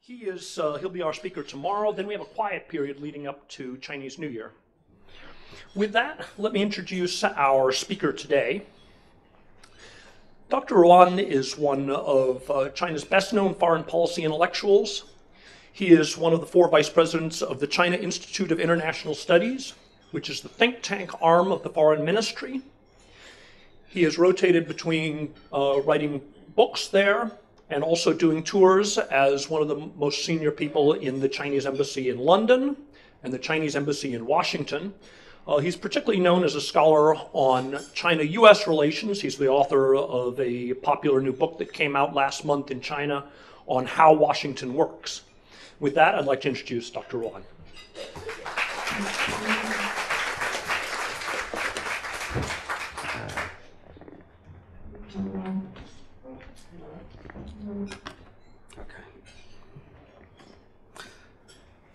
He'll be our speaker tomorrow. Then we have a quiet period leading up to Chinese New Year. With that, let me introduce our speaker today. Dr. Yuan is one of China's best-known foreign policy intellectuals. He is one of the 4 vice presidents of the China Institute of International Studies, which is the think tank arm of the Foreign Ministry. He has rotated between writing books there and also doing tours as one of the most senior people in the Chinese embassy in London and the Chinese embassy in Washington. He's particularly known as a scholar on China-US relations. He's the author of a popular new book that came out last month in China on how Washington works. With that, I'd like to introduce Dr. Yuan.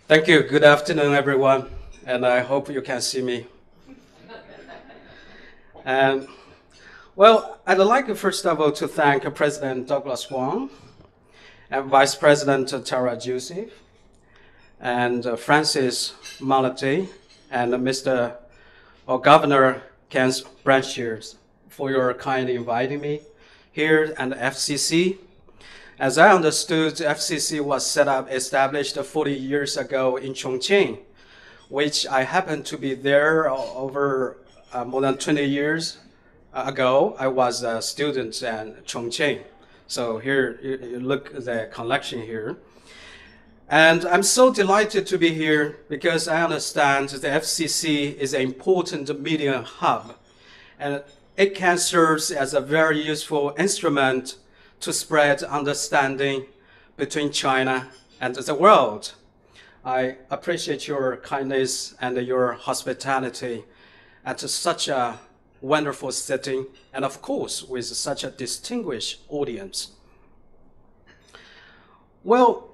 Thank you. Good afternoon, everyone, and I hope you can see me. Well, I'd like, first of all, to thank President Douglas Hwang and Vice President Tara Jussi and Francis Malati and Mr. Governor Ken Branches for your kind inviting me here at the FCC. As I understood, FCC was established 40 years ago in Chongqing, which I happened to be there over more than 20 years ago. I was a student at Chongqing. So here, you look at the collection here. And I'm so delighted to be here because I understand the FCC is an important media hub, and it can serve as a very useful instrument to spread understanding between China and the world. I appreciate your kindness and your hospitality at such a wonderful setting, and of course, with such a distinguished audience. Well,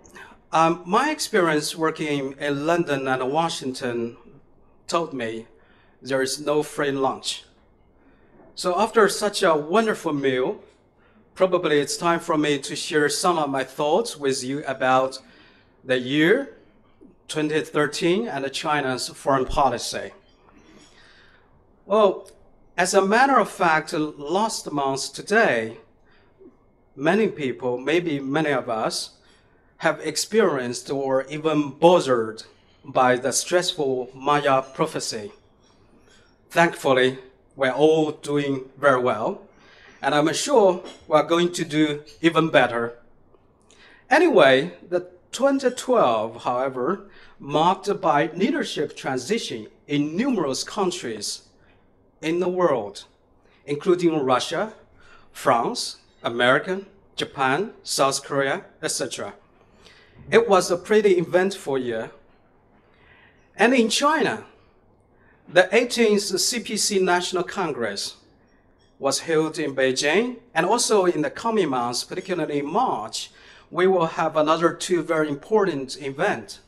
my experience working in London and Washington told me there is no free lunch. So after such a wonderful meal, probably it's time for me to share some of my thoughts with you about the year 2013 and China's foreign policy. Well, as a matter of fact, last month today, many people, maybe many of us, have experienced or even bothered by the stressful Maya prophecy. Thankfully, we're all doing very well, and I'm sure we're going to do even better. Anyway, the 2012, however, marked by leadership transition in numerous countries in the world, including Russia, France, America, Japan, South Korea, etc. It was a pretty eventful year. And in China, the 18th CPC National Congress was held in Beijing, and also in the coming months, particularly in March, we will have another 2 very important events.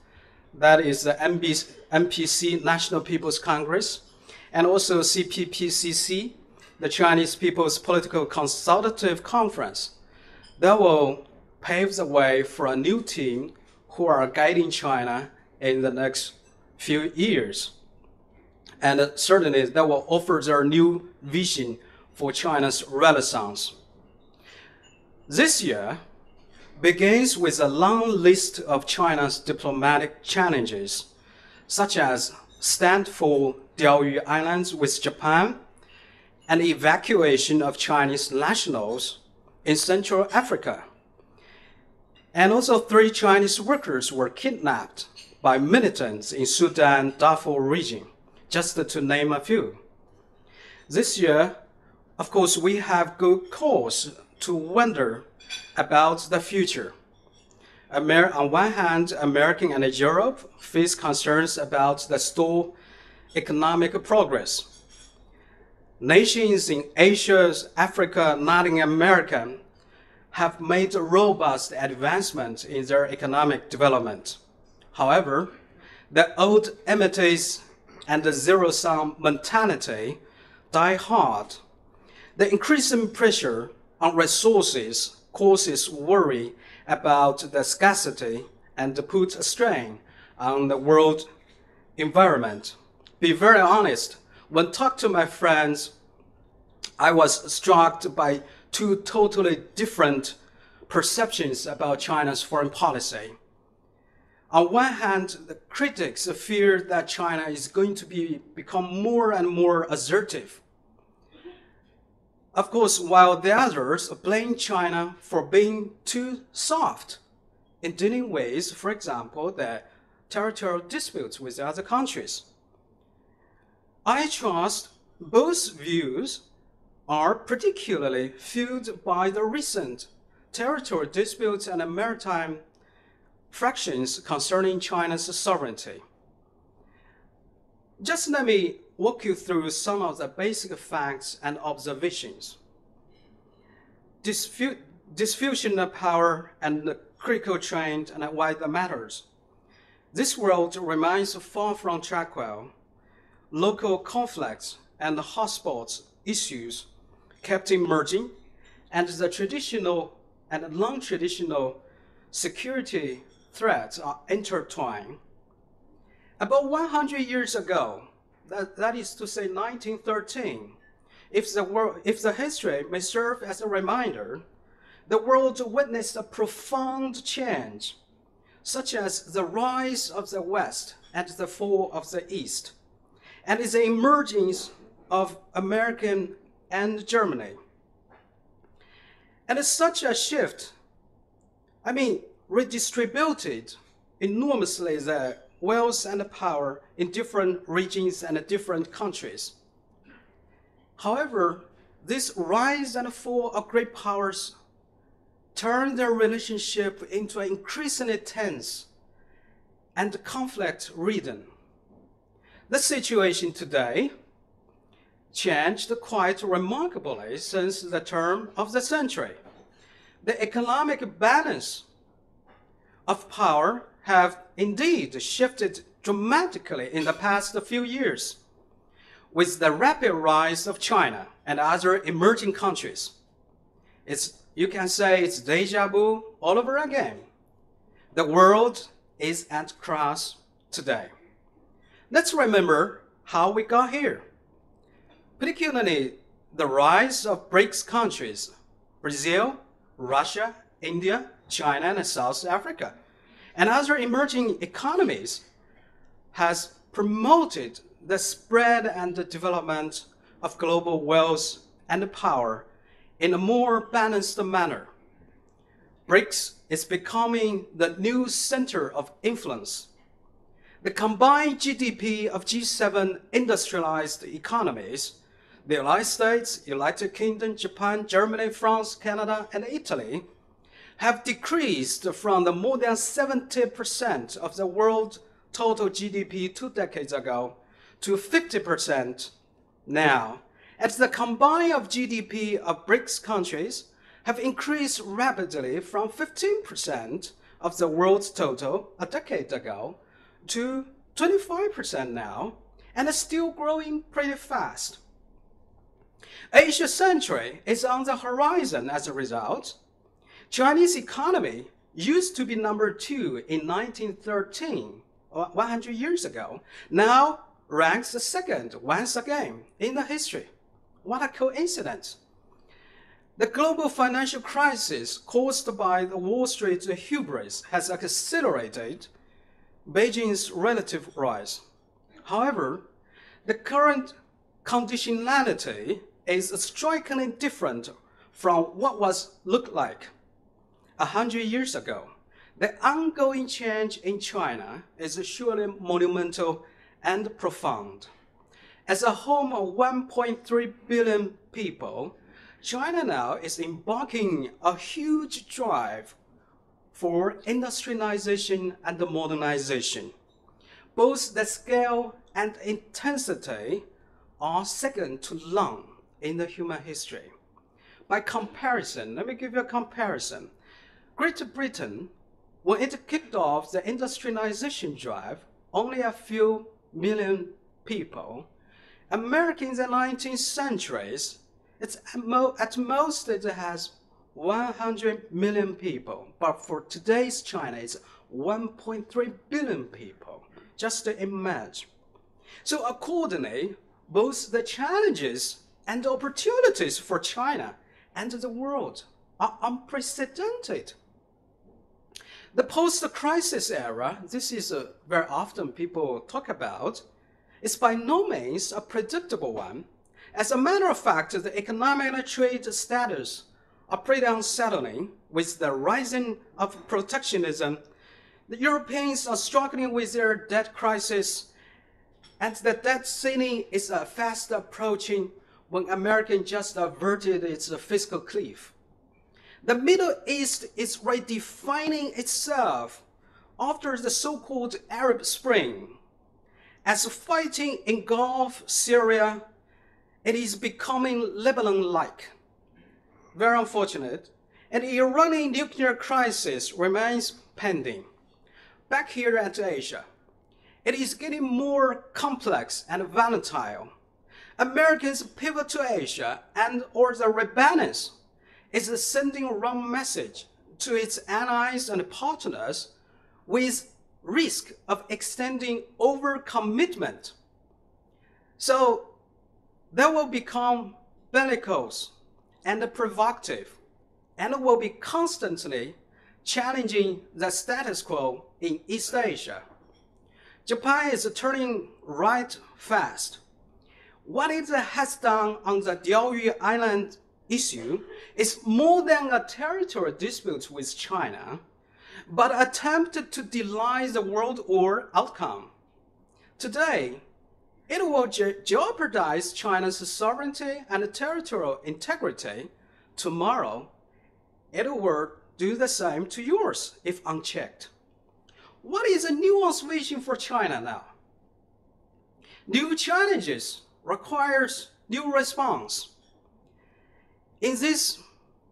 That is the NPC, National People's Congress, and also CPPCC, the Chinese People's Political Consultative Conference. That will pave the way for a new team who are guiding China in the next few years. And certainly that will offer their new vision for China's renaissance. This year begins with a long list of China's diplomatic challenges, such as stand for Diaoyu Islands with Japan, and evacuation of Chinese nationals in Central Africa. And also 3 Chinese workers were kidnapped by militants in Sudan, Darfur region, just to name a few. This year, of course, we have good cause to wonder about the future. On one hand, America and Europe face concerns about the stalled economic progress. Nations in Asia, Africa, Latin America have made robust advancements in their economic development. However, the old enmities and the zero-sum mentality die hard. The increasing pressure on resources causes worry about the scarcity and put a strain on the world environment. Be very honest, when talking to my friends, I was struck by two totally different perceptions about China's foreign policy. On one hand, the critics fear that China is going to become more and more assertive. Of course, while the others blame China for being too soft in dealing with, for example, the territorial disputes with other countries. I trust both views are particularly fueled by the recent territorial disputes and maritime fractions concerning China's sovereignty. Just let me walk you through some of the basic facts and observations. Diffusion of power and the critical trend and why that matters. This world remains far from tranquil. Local conflicts and hotspots issues kept emerging, and the traditional and non-traditional security threats are intertwined. About 100 years ago, that is to say 1913, if the history may serve as a reminder, the world witnessed a profound change, such as the rise of the West and the fall of the East, and the emergence of America and Germany. And such a shift, redistributed enormously the wealth and power in different regions and different countries. However, this rise and fall of great powers turned their relationship into an increasingly tense and conflict-ridden. The situation today changed quite remarkably since the turn of the century. The economic balance of power have indeed shifted dramatically in the past few years with the rapid rise of China and other emerging countries. You can say it's deja vu all over again. The world is at cross today. Let's remember how we got here, particularly the rise of BRICS countries, Brazil, Russia, India, China, and South Africa, and other emerging economies has promoted the spread and the development of global wealth and power in a more balanced manner. BRICS is becoming the new center of influence. The combined GDP of G7 industrialized economies, the United States, United Kingdom, Japan, Germany, France, Canada, and Italy, have decreased from the more than 70% of the world total GDP 2 decades ago to 50% now, as the combined of GDP of BRICS countries have increased rapidly from 15% of the world's total a decade ago to 25% now, and is still growing pretty fast. Asia century is on the horizon as a result. Chinese economy used to be number 2 in 1913, 100 years ago, now ranks second once again in the history. What a coincidence. The global financial crisis caused by the Wall Street hubris has accelerated Beijing's relative rise. However, the current conditionality is strikingly different from what looked like 100 years ago. The ongoing change in China is surely monumental and profound. As a home of 1.3 billion people, China now is embarking a huge drive for industrialization and modernization. Both the scale and intensity are second to none in the human history. By comparison, let me give you a comparison. Great Britain, when it kicked off the industrialization drive, only a few million people. America in the 19th century, at most it has 100 million people, but for today's China, it's 1.3 billion people. Just to imagine. So accordingly, both the challenges and the opportunities for China and the world are unprecedented. The post-crisis era, this is very often people talk about, is by no means a predictable one. As a matter of fact, the economic and trade status are pretty unsettling with the rising of protectionism. The Europeans are struggling with their debt crisis, and the debt ceiling is fast approaching when America just averted its fiscal cliff. The Middle East is redefining itself after the so-called Arab Spring. As fighting engulfs Syria, it is becoming Lebanon-like. Very unfortunate. And the Iranian nuclear crisis remains pending. Back here at Asia, it is getting more complex and volatile. Americans' pivot to Asia and or the rebalance is sending a wrong message to its allies and partners with risk of extending overcommitment. So they will become bellicose and provocative and will be constantly challenging the status quo in East Asia. Japan is turning right fast. What it has done on the Diaoyu Island issue is more than a territorial dispute with China, but attempted to delay the world war outcome. Today, it will jeopardize China's sovereignty and territorial integrity. Tomorrow, it will do the same to yours if unchecked. What is a nuanced vision for China now? New challenges requires new response. In this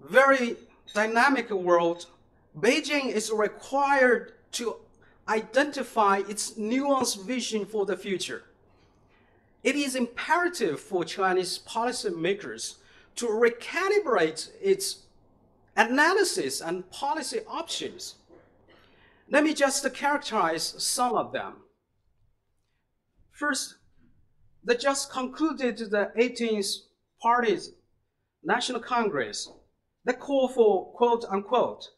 very dynamic world, Beijing is required to identify its nuanced vision for the future. It is imperative for Chinese policymakers to recalibrate its analysis and policy options. Let me just characterize some of them. First, the just concluded the 18th Party's National Congress, the call for, quote unquote,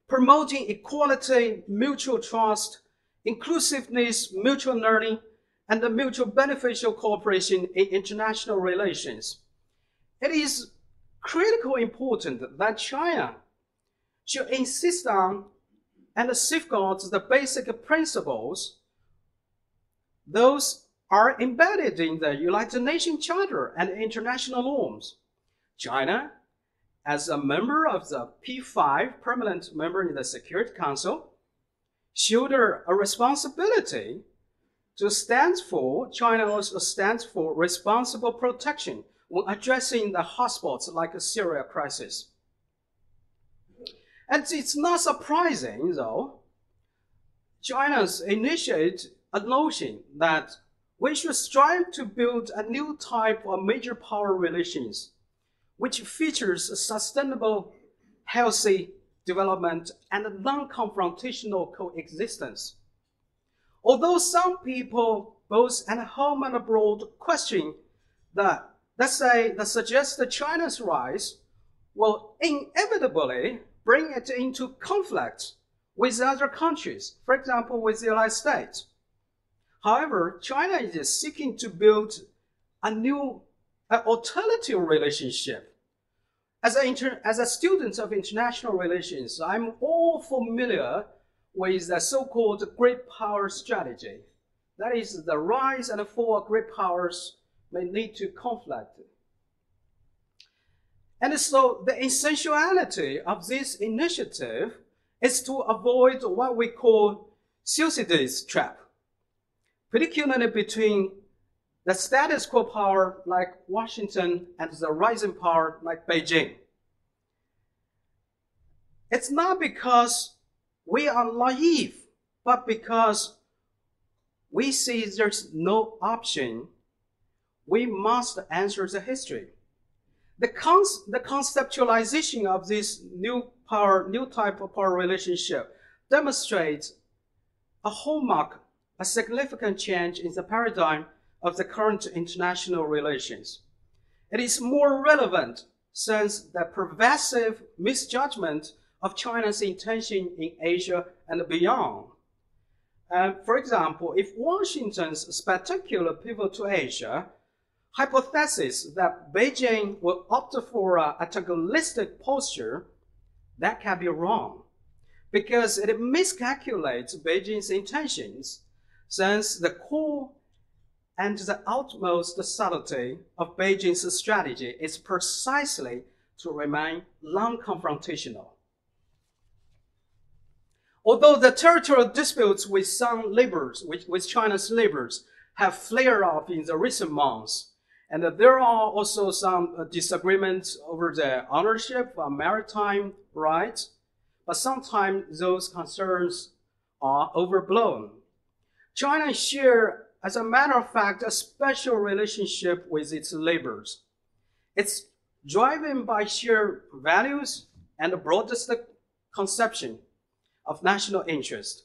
promoting equality, mutual trust, inclusiveness, mutual learning, and the mutual beneficial cooperation in international relations. It is critically important that China should insist on and safeguard the basic principles. Those are embedded in the United Nations Charter and international norms. China, as a member of the P5, permanent member in the Security Council, shoulder a responsibility to stand for, China also stands for responsible protection when addressing the hotspots like the Syria crisis. And it's not surprising, though, China's initiate a notion that we should strive to build a new type of major power relations, which features sustainable, healthy development and non-confrontational coexistence. Although some people, both at home and abroad, question that, let's say, that suggests that China's rise will inevitably bring it into conflict with other countries, for example, with the United States. However, China is seeking to build a new alternative relationship. As a student of international relations, I'm all familiar with the so-called great power strategy. That is, the rise and fall of great powers may lead to conflict. And so the essentiality of this initiative is to avoid what we call Thucydides' trap, particularly between the status quo power like Washington and the rising power like Beijing. It's not because we are naive, but because we see there's no option. We must answer the history. The conceptualization of this new type of power relationship demonstrates a hallmark, a significant change in the paradigm of the current international relations. It is more relevant since the pervasive misjudgment of China's intention in Asia and beyond. For example, if Washington's spectacular pivot to Asia hypothesis that Beijing will opt for an antagonistic posture, that can be wrong, because it miscalculates Beijing's intentions, since the core and the utmost subtlety of Beijing's strategy is precisely to remain non-confrontational. Although the territorial disputes with some neighbors, with China's neighbors, have flared up in the recent months, and there are also some disagreements over the ownership of maritime rights, but sometimes those concerns are overblown. China shares, as a matter of fact, a special relationship with its neighbors. It's driven by shared values and the broadest conception of national interest.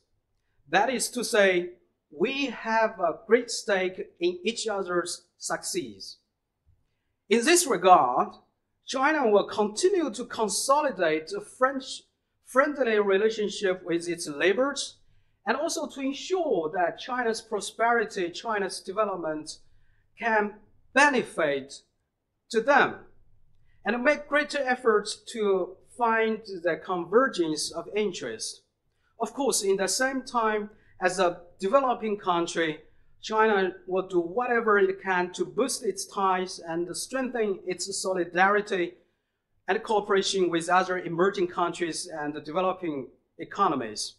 That is to say, we have a great stake in each other's success. In this regard, China will continue to consolidate a friendly relationship with its neighbors, and also to ensure that China's prosperity, China's development can benefit to them, and make greater efforts to find the convergence of interest. Of course, in the same time, as a developing country, China will do whatever it can to boost its ties and strengthen its solidarity and cooperation with other emerging countries and developing economies.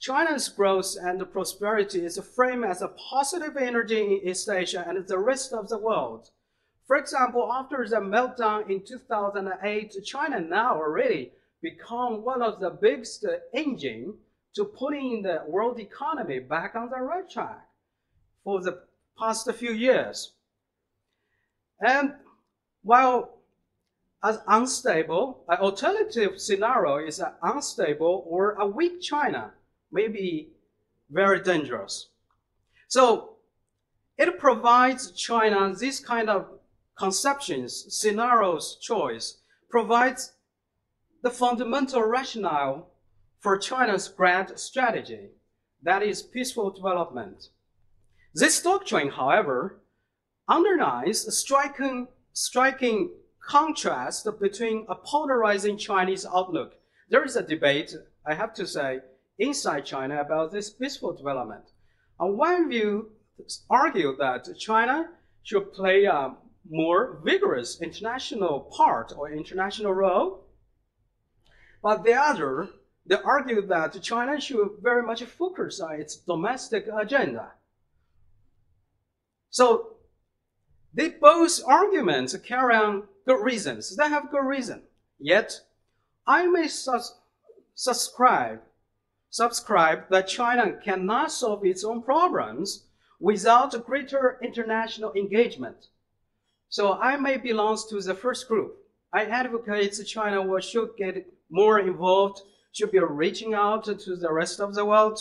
China's growth and prosperity is framed as a positive energy in East Asia and the rest of the world. For example, after the meltdown in 2008, China now already become one of the biggest engines to putting the world economy back on the right track for the past few years. And while an unstable, an alternative scenario is an unstable or a weak China, may be very dangerous. So it provides China this kind of conceptions, scenarios, choice, provides the fundamental rationale for China's grand strategy, that is peaceful development. This doctrine, however, underlines a striking contrast between a polarizing Chinese outlook. There is a debate, I have to say, inside China about this peaceful development. On one view, argue that China should play a more vigorous international part or international role, but the other, they argue that China should very much focus on its domestic agenda. So they both arguments carry on good reasons. They have good reason. Yet, I may subscribe that China cannot solve its own problems without greater international engagement. So I may belong to the first group. I advocate China should get more involved, should be reaching out to the rest of the world.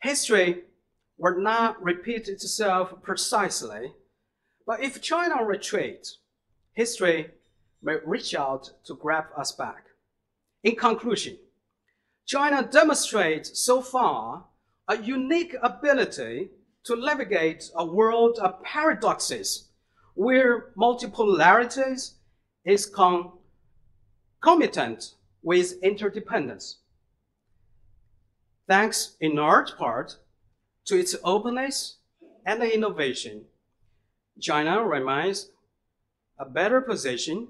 History will not repeat itself precisely, but if China retreats, history may reach out to grab us back. In conclusion, China demonstrates so far a unique ability to navigate a world of paradoxes where multipolarities is concomitant with interdependence. Thanks in large part to its openness and innovation, China remains a better position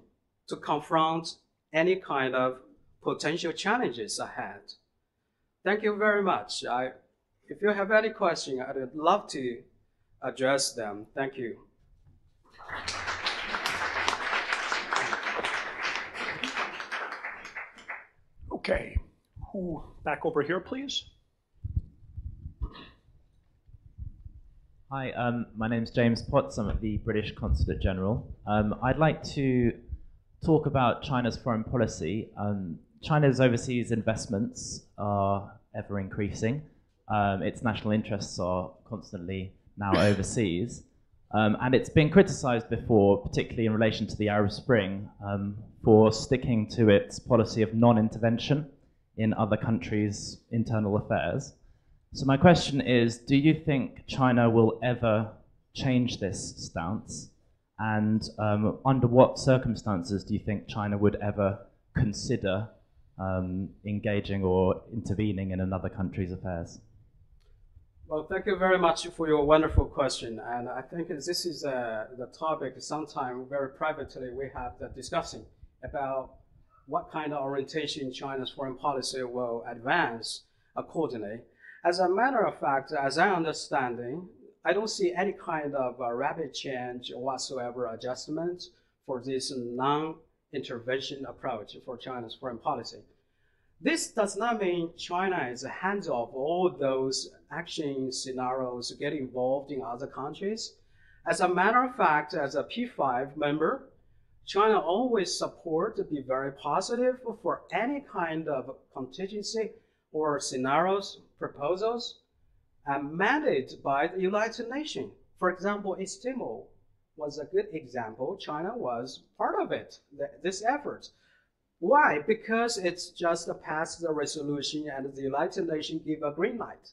to confront any kind of potential challenges ahead. Thank you very much. If you have any questions, I would love to address them. Thank you. Okay, back over here, please. Hi, my name's James Potts. I'm at the British Consulate General. I'd like to talk about China's foreign policy. China's overseas investments are ever increasing. its national interests are constantly now overseas. And it's been criticized before, particularly in relation to the Arab Spring, for sticking to its policy of non-intervention in other countries' internal affairs. So my question is, do you think China will ever change this stance? And under what circumstances do you think China would ever consider engaging or intervening in another country's affairs? Well, thank you very much for your wonderful question. And I think this is the topic sometime very privately we have the discussing about what kind of orientation China's foreign policy will advance accordingly. As a matter of fact, as I understand it, I don't see any kind of rapid change whatsoever adjustment for this non-intervention approach for China's foreign policy. This does not mean China is hands off all those action scenarios get involved in other countries. As a matter of fact, as a P5 member, China always support to be very positive for any kind of contingency or scenarios, proposals, mandated by the United Nations. For example, East Timor was a good example. China was part of it, this effort. Why? Because it's just passed the resolution and the United Nations give a green light.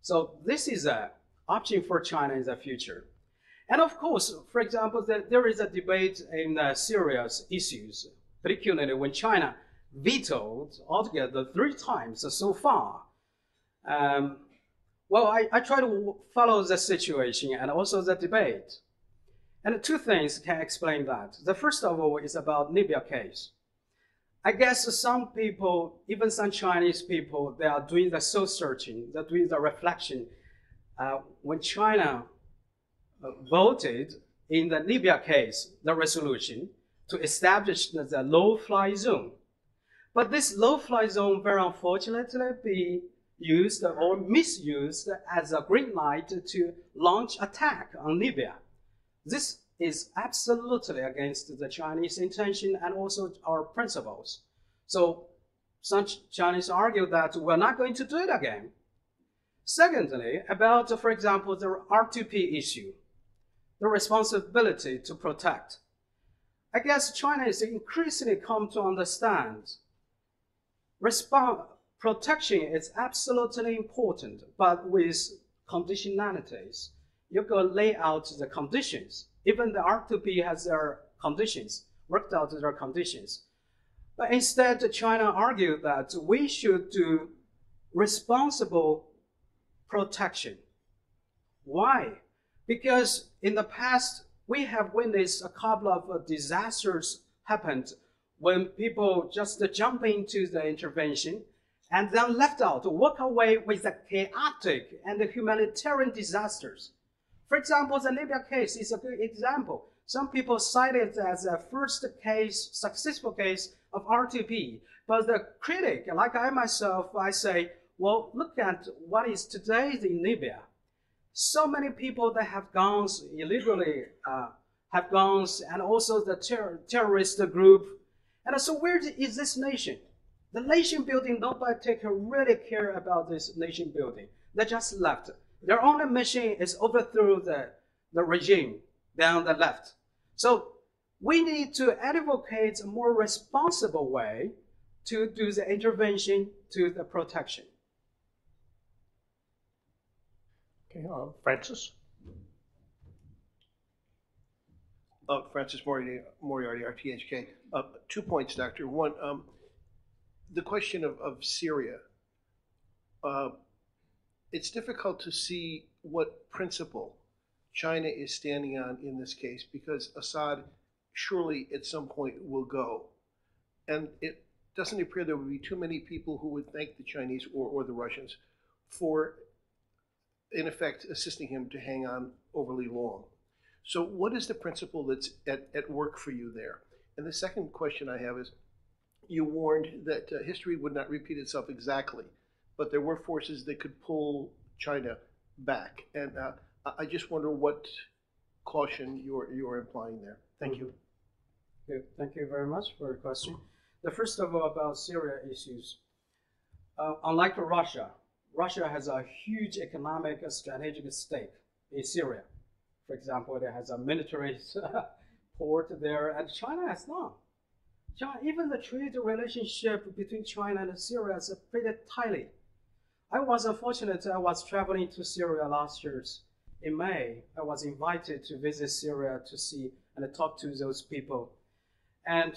So this is an option for China in the future. And of course, for example, there is a debate in Syria's issues, particularly when China vetoed altogether 3 times so far. Well, I try to follow the situation and also the debate. And 2 things can explain that. The first of all is about Libya case. I guess some people, even some Chinese people, they are doing the soul searching, they're doing the reflection. When China voted in the Libya case, the resolution to establish the low-fly zone. But this low-fly zone, very unfortunately, be used or misused as a green light to launch attack on Libya. This is absolutely against the Chinese intention and also our principles. So some Chinese argue that we're not going to do it again. Secondly, about, for example, the R2P issue, the responsibility to protect. I guess China is increasingly come to understand protection is absolutely important, but with conditionalities. You go lay out the conditions. Even the R2P has their conditions, worked out their conditions. But instead, China argued that we should do responsible protection. Why? Because in the past, we have witnessed a couple of disasters happened when people just jump into the intervention and then left out to walk away with the chaotic and the humanitarian disasters. For example, the Libya case is a good example. Some people cite it as a first case, successful case of R2P. But the critic, like I myself, I say, well, look at what is today in Libya. So many people that have guns illegally, have guns, and also the terrorist group. And so where is this nation? The nation building, nobody really care about this nation building. They just left. Their only mission is overthrow the regime down the left. So we need to advocate a more responsible way to do the intervention to the protection. Okay, Francis? Francis Moriarty, RTHK. 2 points, Doctor. One, the question of Syria. It's difficult to see what principle China is standing on in this case, because Assad surely at some point will go. And it doesn't appear there would be too many people who would thank the Chinese or the Russians for, in effect, assisting him to hang on overly long. So what is the principle that's at work for you there? And the second question I have is, you warned that history would not repeat itself exactly, but there were forces that could pull China back. And I just wonder what caution you're implying there. Thank you. Okay, thank you very much for your question. The first of all about Syria issues. Unlike Russia, Russia has a huge economic and strategic stake in Syria. For example, it has a military port there, and China has not. Even the trade relationship between China and Syria is pretty tightly. I was unfortunate. I was traveling to Syria last year in May. I was invited to visit Syria to see and talk to those people. And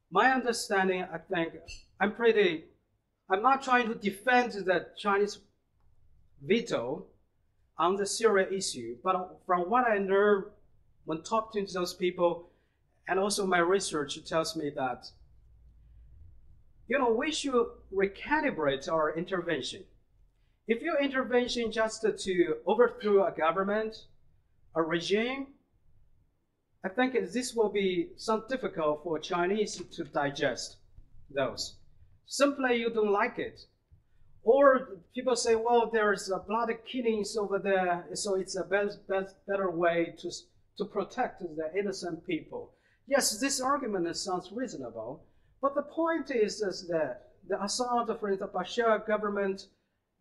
my understanding, I think, I'm not trying to defend the Chinese veto on the Syria issue, but from what I learned when talking to those people, and also my research tells me that, we should recalibrate our intervention. If your intervention just to overthrow a government, a regime, I think this will be so difficult for Chinese to digest those. Simply you don't like it. Or people say, well, there's a blood killings over there, so it's a better way to protect the innocent people. Yes, this argument sounds reasonable, but the point is that the Assad, for instance, Bashar government,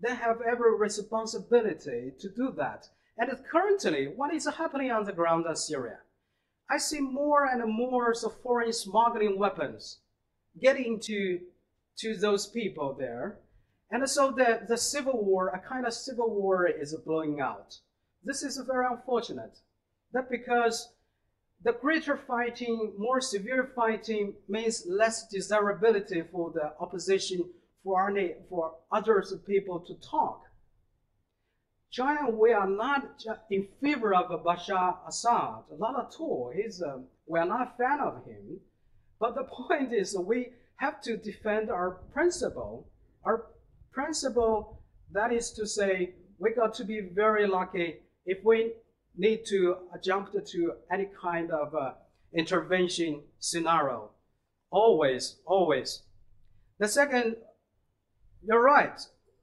they have every responsibility to do that. And currently, what is happening on the ground in Syria? I see more and more foreign smuggling weapons getting to those people there. And so the civil war, a kind of civil war is blowing out. This is very unfortunate. That because the greater fighting, more severe fighting means less desirability for the opposition, for other people to talk. China, we are not in favor of Bashar Assad, not at all. We are not a fan of him. But the point is we have to defend our principle. Our principle, that is to say, we got to be very lucky if we need to jump to any kind of intervention scenario. Always, always. The second, you're right.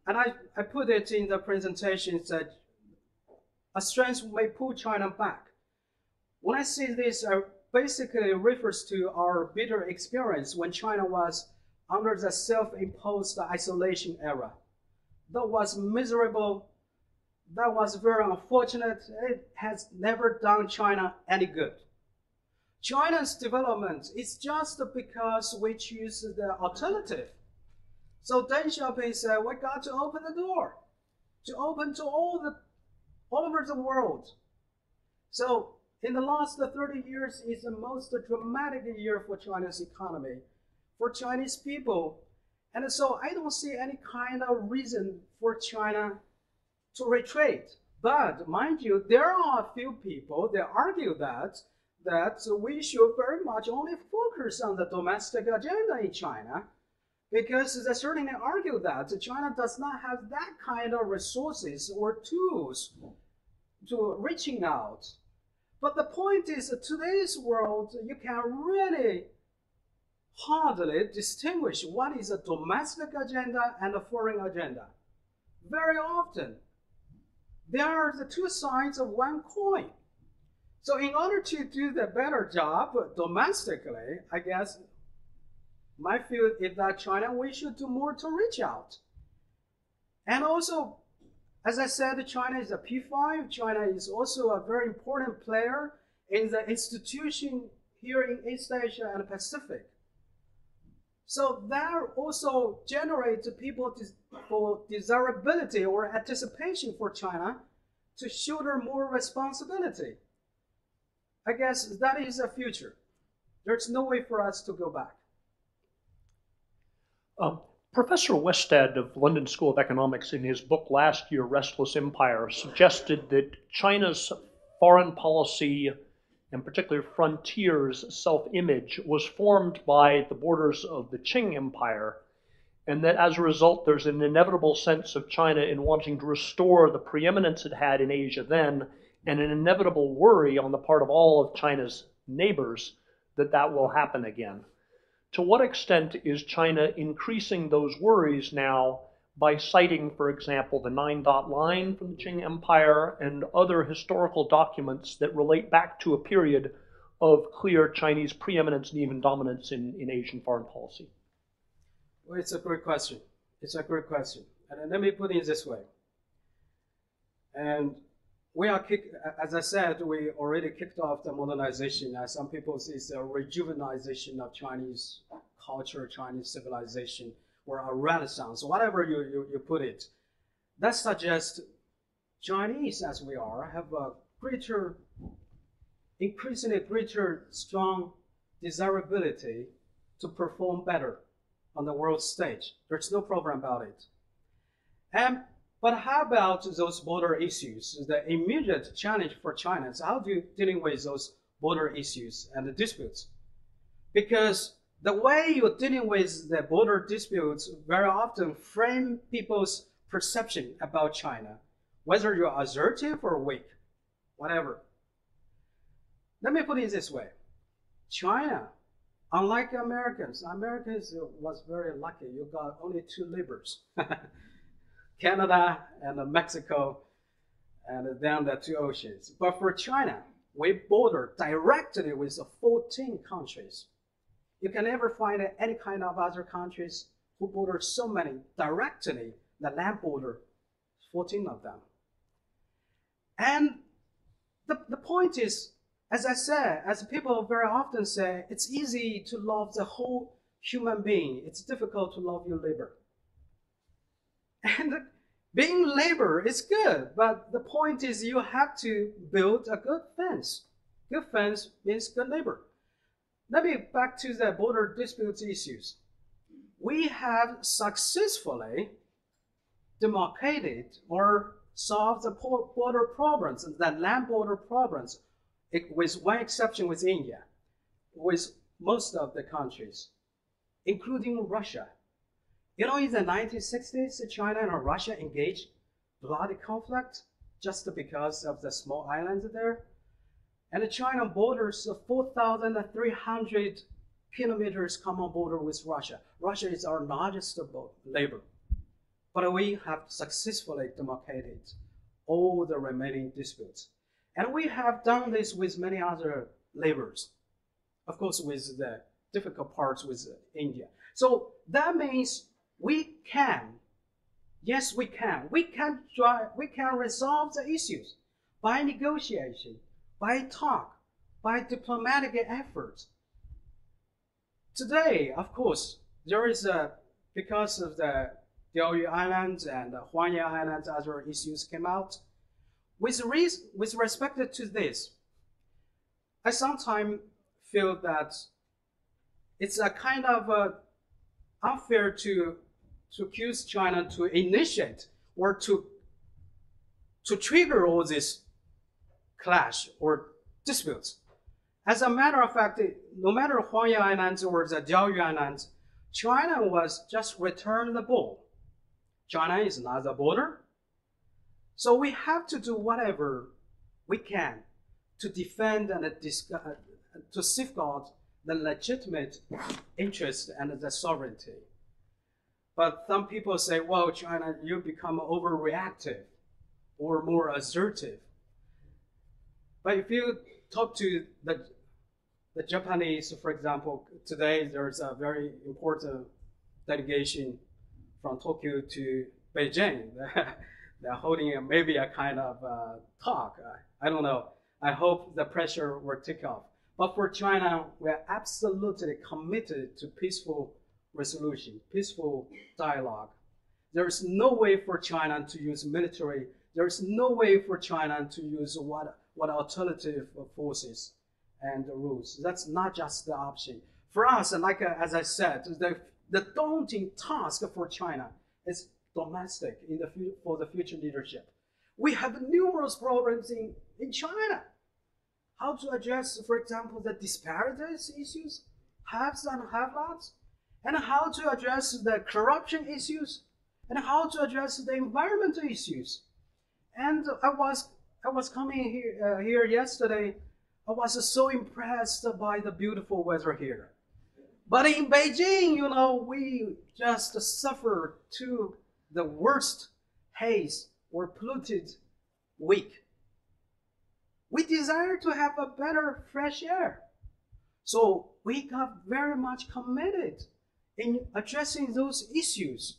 And I put it in the presentation that a strength may pull China back. When I say this, I basically refers to our bitter experience when China was under the self-imposed isolation era. That was miserable. That was very unfortunate. It has never done China any good. China's development is just because we choose the alternative. So Deng Xiaoping said, we got to open the door, to open to all over the world. So in the last 30 years is the most dramatic year for China's economy, for Chinese people. And so I don't see any kind of reason for China to retreat. But mind you, there are a few people that argue that we should very much only focus on the domestic agenda in China, because they certainly argue that China does not have that kind of resources or tools to reaching out. But the point is, today's world, you can really hardly distinguish what is a domestic agenda and a foreign agenda. Very often, they are the two sides of one coin. So in order to do the better job domestically, I guess my view is that China, we should do more to reach out. And also, as I said, China is a P5. China is also a very important player in the institution here in East Asia and Pacific. So that also generates people for desirability or anticipation for China to shoulder more responsibility. I guess that is the future. There's no way for us to go back. Professor Westad of London School of Economics, in his book last year, Restless Empire, suggested that China's foreign policy, and particularly frontiers self-image, was formed by the borders of the Qing Empire, and that as a result there's an inevitable sense of China in wanting to restore the preeminence it had in Asia then, and an inevitable worry on the part of all of China's neighbors that that will happen again. To what extent is China increasing those worries now by citing, for example, the 9-dot line from the Qing Empire and other historical documents that relate back to a period of clear Chinese preeminence and even dominance in Asian foreign policy? Well, it's a great question. It's a great question. And let me put it this way. And we are as I said, we already kicked off the modernization. As some people say, it's a rejuvenization of Chinese culture, Chinese civilization, or a renaissance, whatever you put it. That suggests Chinese, as we are, have a increasingly greater, strong desirability to perform better on the world stage. There's no problem about it. But how about those border issues? The immediate challenge for China is how do you dealing with those border issues and the disputes? Because the way you're dealing with the border disputes very often frame people's perception about China, whether you're assertive or weak, whatever. Let me put it this way. China, unlike Americans was very lucky. You got only two neighbors, Canada and Mexico, and then the two oceans. But for China, we border directly with 14 countries. You can never find any kind of other countries who border so many directly, the land border, 14 of them. And the point is, as I said, as people very often say, it's easy to love the whole human being. It's difficult to love your neighbor. And being neighbor is good, but the point is you have to build a good fence. Good fence means good neighbor. Let me back to the border disputes issues. We have successfully demarcated or solved the border problems, the land border problems, with one exception with India, with most of the countries, including Russia. You know, in the 1960s, China and Russia engaged bloody conflict just because of the small islands there. And China borders 4,300 kilometers common border with Russia. Russia is our largest neighbor. But we have successfully demarcated all the remaining disputes. And we have done this with many other neighbors. Of course, with the difficult parts with India. So that means we can, yes, we can resolve the issues by negotiation, by talk, by diplomatic efforts. Today, of course, there is because of the Diaoyu Islands and Huanya Islands, other issues came out. With respect to this, I sometimes feel that it's a kind of unfair to accuse China to initiate or to trigger all this clash or disputes. As a matter of fact, no matter Huanya Islands or the Diaoyu Islands, China was just returned the ball. China is not the border. So we have to do whatever we can to defend and to safeguard the legitimate interest and the sovereignty. But some people say, well, China, you become overreactive or more assertive. But if you talk to the Japanese, for example, today there's a very important delegation from Tokyo to Beijing. They're holding maybe a kind of talk. I don't know. I hope the pressure will take off. But for China, we're absolutely committed to peaceful resolution, peaceful dialogue. There's no way for China to use military. There's no way for China to use what alternative forces and rules. That's not just the option. For us, and like as I said, the daunting task for China is domestic for the future leadership. We have numerous problems in China. How to address, for example, the disparities issues, haves and have-nots, and how to address the corruption issues, and how to address the environmental issues. And I was coming here yesterday. I was so impressed by the beautiful weather here. But in Beijing, you know, we just suffer to the worst haze or polluted week. We desire to have a better fresh air. So we got very much committed in addressing those issues.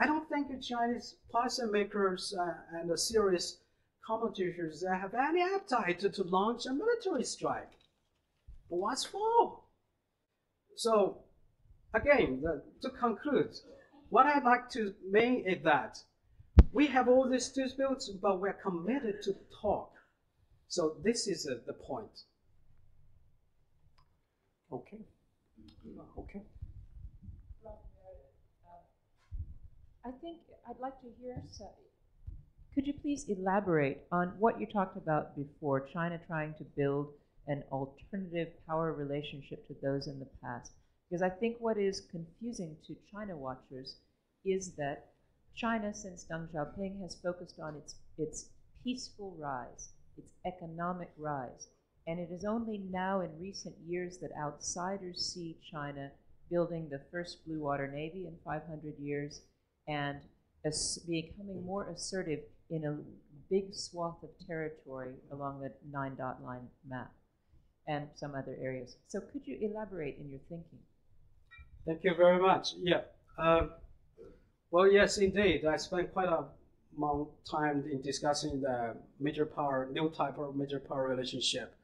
I don't think the Chinese policymakers and the serious commentators have any appetite to launch a military strike. What's for? So, again, to conclude, what I'd like to make is that we have all these disputes, but we're committed to talk. So this is the point. Okay. Okay. I think I'd like to hear, could you please elaborate on what you talked about before, China trying to build an alternative power relationship to those in the past? Because I think what is confusing to China watchers is that China, since Deng Xiaoping, has focused on its peaceful rise, its economic rise. And it is only now in recent years that outsiders see China building the first blue water navy in 500 years and becoming more assertive in a big swath of territory along the 9-dot line map and some other areas. So could you elaborate in your thinking? Thank you very much. Yeah. Well, yes, indeed. I spent quite a long time in discussing the major power, new type of major power relationship.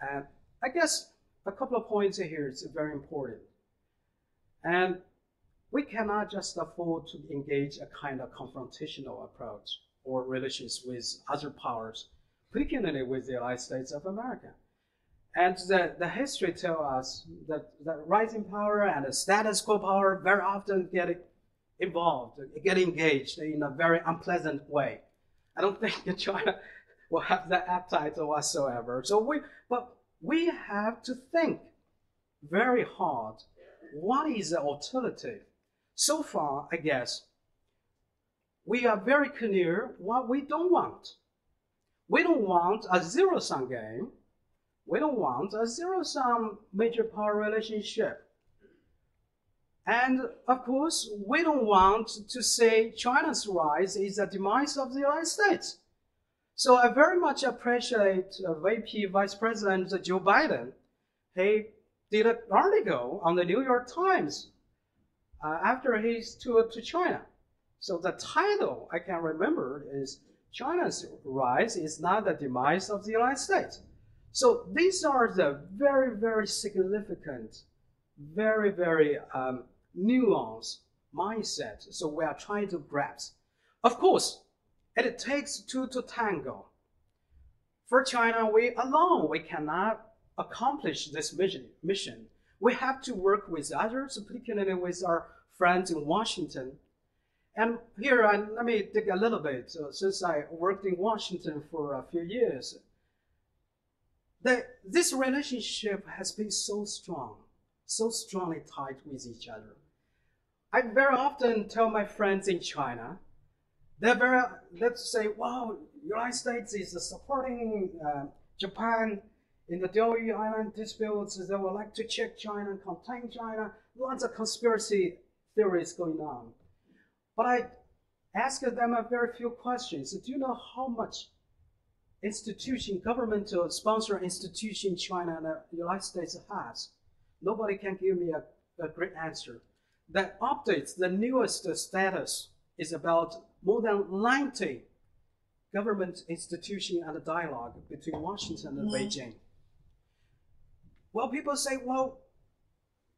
And I guess a couple of points here is very important. And we cannot just afford to engage a kind of confrontational approach or relations with other powers, particularly with the United States of America. And the history tells us that rising power and the status quo power very often get involved, get engaged in a very unpleasant way. I don't think China will have that appetite whatsoever. So we have to think very hard, what is the alternative? So far, I guess, we are very clear what we don't want. We don't want a zero-sum game. We don't want a zero-sum major power relationship. And of course, we don't want to say China's rise is the demise of the United States. So I very much appreciate VP Vice President Joe Biden. He did an article on the New York Times after his tour to China. So the title I can remember is China's rise is not the demise of the United States. So these are the very, very significant, very, very nuanced mindset. So we are trying to grasp. Of course, it takes two to tango. For China, we cannot accomplish this mission. We have to work with others, particularly with our friends in Washington. And here, let me dig a little bit. So since I worked in Washington for a few years, this relationship has been so strong, so strongly tied with each other. I very often tell my friends in China, let's say, wow, United States is supporting Japan in the Diaoyu Island disputes. They would like to check China, contain China. Lots of conspiracy theories going on. But I ask them a very few questions. Do you know how much governmental sponsor institution China and the United States has? Nobody can give me a great answer. The updates, the newest status is about more than 90 government institutions and dialogue between Washington and Beijing. Well, people say, well,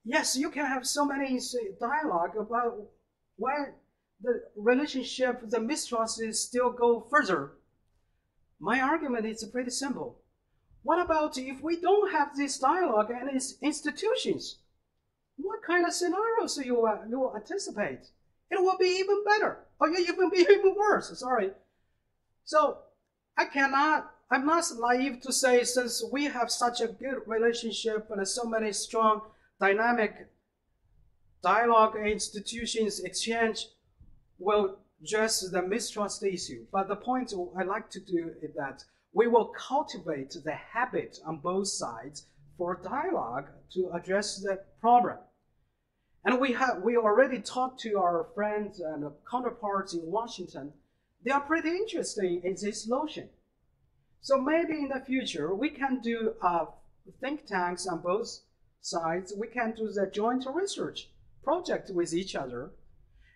yes, you can have so many dialogue about why the relationship, the mistrust is still go further. My argument is pretty simple. What about if we don't have this dialogue and its institutions? What kind of scenarios you will anticipate? It will be even better, or even be even worse. Sorry. So I'm not naive to say, since we have such a good relationship and so many strong, dynamic dialogue institutions exchange will address the mistrust issue. But the point I like to do is that we will cultivate the habit on both sides for dialogue to address the problem. And we already talked to our friends and counterparts in Washington. They are pretty interested in this notion. So maybe in the future, we can do think tanks on both sides. We can do the joint research project with each other.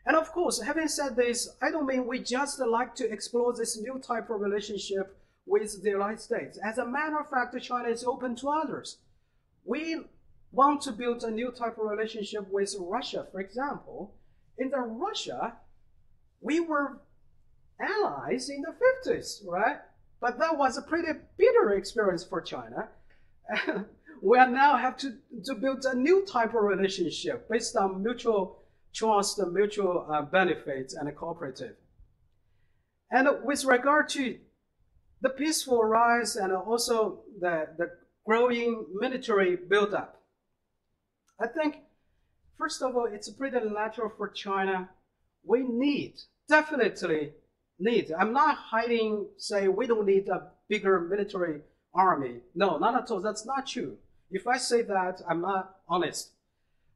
And of course, having said this, I don't mean we just like to explore this new type of relationship with the United States. As a matter of fact, China is open to others. We want to build a new type of relationship with Russia, for example. In the Russia, we were allies in the 50s, right? But that was a pretty bitter experience for China. We now have to build a new type of relationship based on mutual trust, mutual benefits, and cooperative. And with regard to the peaceful rise and also the growing military buildup, I think, first of all, it's pretty natural for China. We definitely need. I'm not hiding, say, we don't need a bigger military army. No, not at all. That's not true. If I say that, I'm not honest.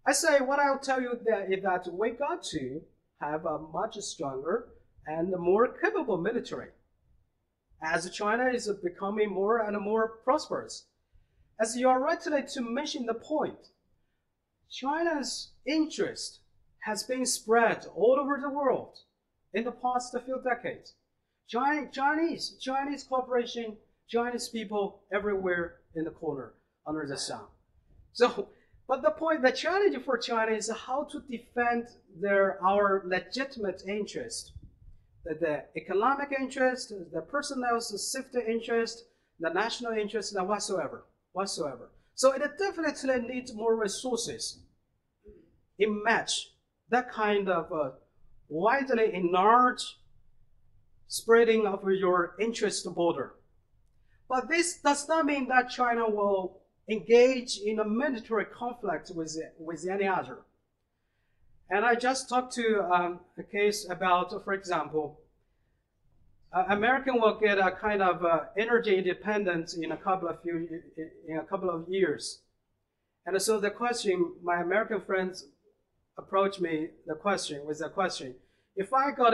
I say what I'll tell you is that we got to have a much stronger and more capable military as China is becoming more and more prosperous. As you are rightly to mention the point, China's interest has been spread all over the world in the past few decades. Chinese corporation, Chinese people everywhere in the corner under the sun. So, but the point, the challenge for China is how to defend our legitimate interest, the economic interest, the personnel's safety interest, the national interest, and whatsoever. So it definitely needs more resources in match that kind of widely enlarged spreading of your interest border. But this does not mean that China will engage in a military conflict with any other. And I just talked to a case about, for example, American will get a kind of energy independence in a couple of years. And so the question, my American friends approached me with the question, if I got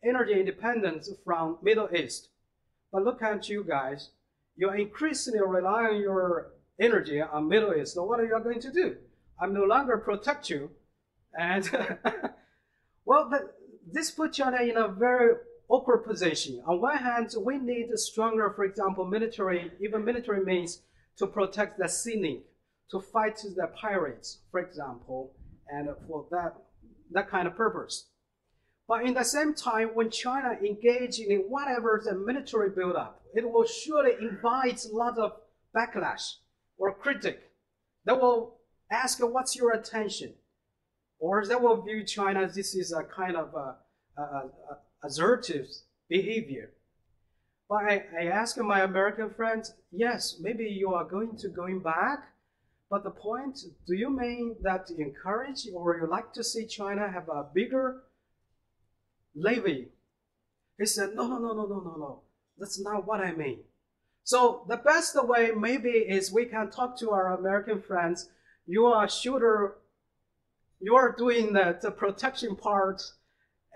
energy independence from Middle East, but look at you guys, you're increasingly relying on your energy on Middle East, so what are you going to do? I'm no longer protect you. And well, this puts China in a very awkward position. On one hand, we need a stronger, for example, military means to protect the sea link, to fight the pirates, for example, and for that kind of purpose. But in the same time, when China engages in whatever the military buildup, it will surely invite a lot of backlash or critic. They will ask, what's your attention? Or they will view China, this is a kind of assertive behavior. But I ask my American friends, yes, maybe you are going back, but the point, do you mean that you encourage or you like to see China have a bigger levy? He said, no, that's not what I mean. So the best way maybe is we can talk to our American friends. You are doing the protection part,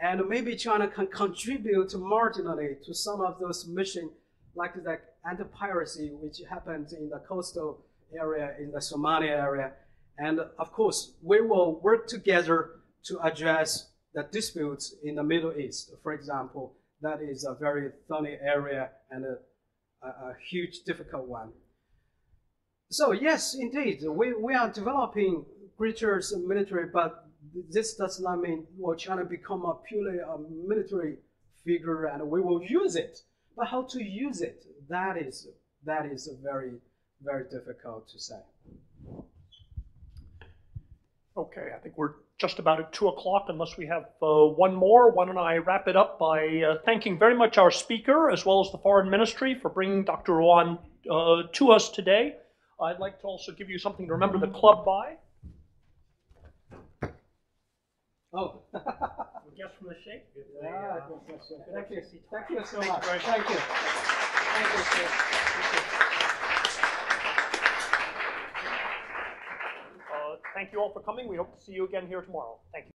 and maybe China can contribute marginally to some of those missions, like the anti-piracy, which happened in the coastal area, in the Somalia area. And of course, we will work together to address the disputes in the Middle East. For example, that is a very thorny area and a huge, difficult one. So yes, indeed, we are developing greater military, but this does not mean China become purely a military figure and we will use it. But how to use it, that is very, very difficult to say. Okay, I think we're just about at 2 o'clock, unless we have one more. Why don't I wrap it up by thanking very much our speaker, as well as the Foreign Ministry, for bringing Dr. Yuan to us today. I'd like to also give you something to remember the club by. Oh. Guess from the shape. Thank you. Thank you so much. Thank you. Thank you, sir. Thank you all for coming. We hope to see you again here tomorrow. Thank you.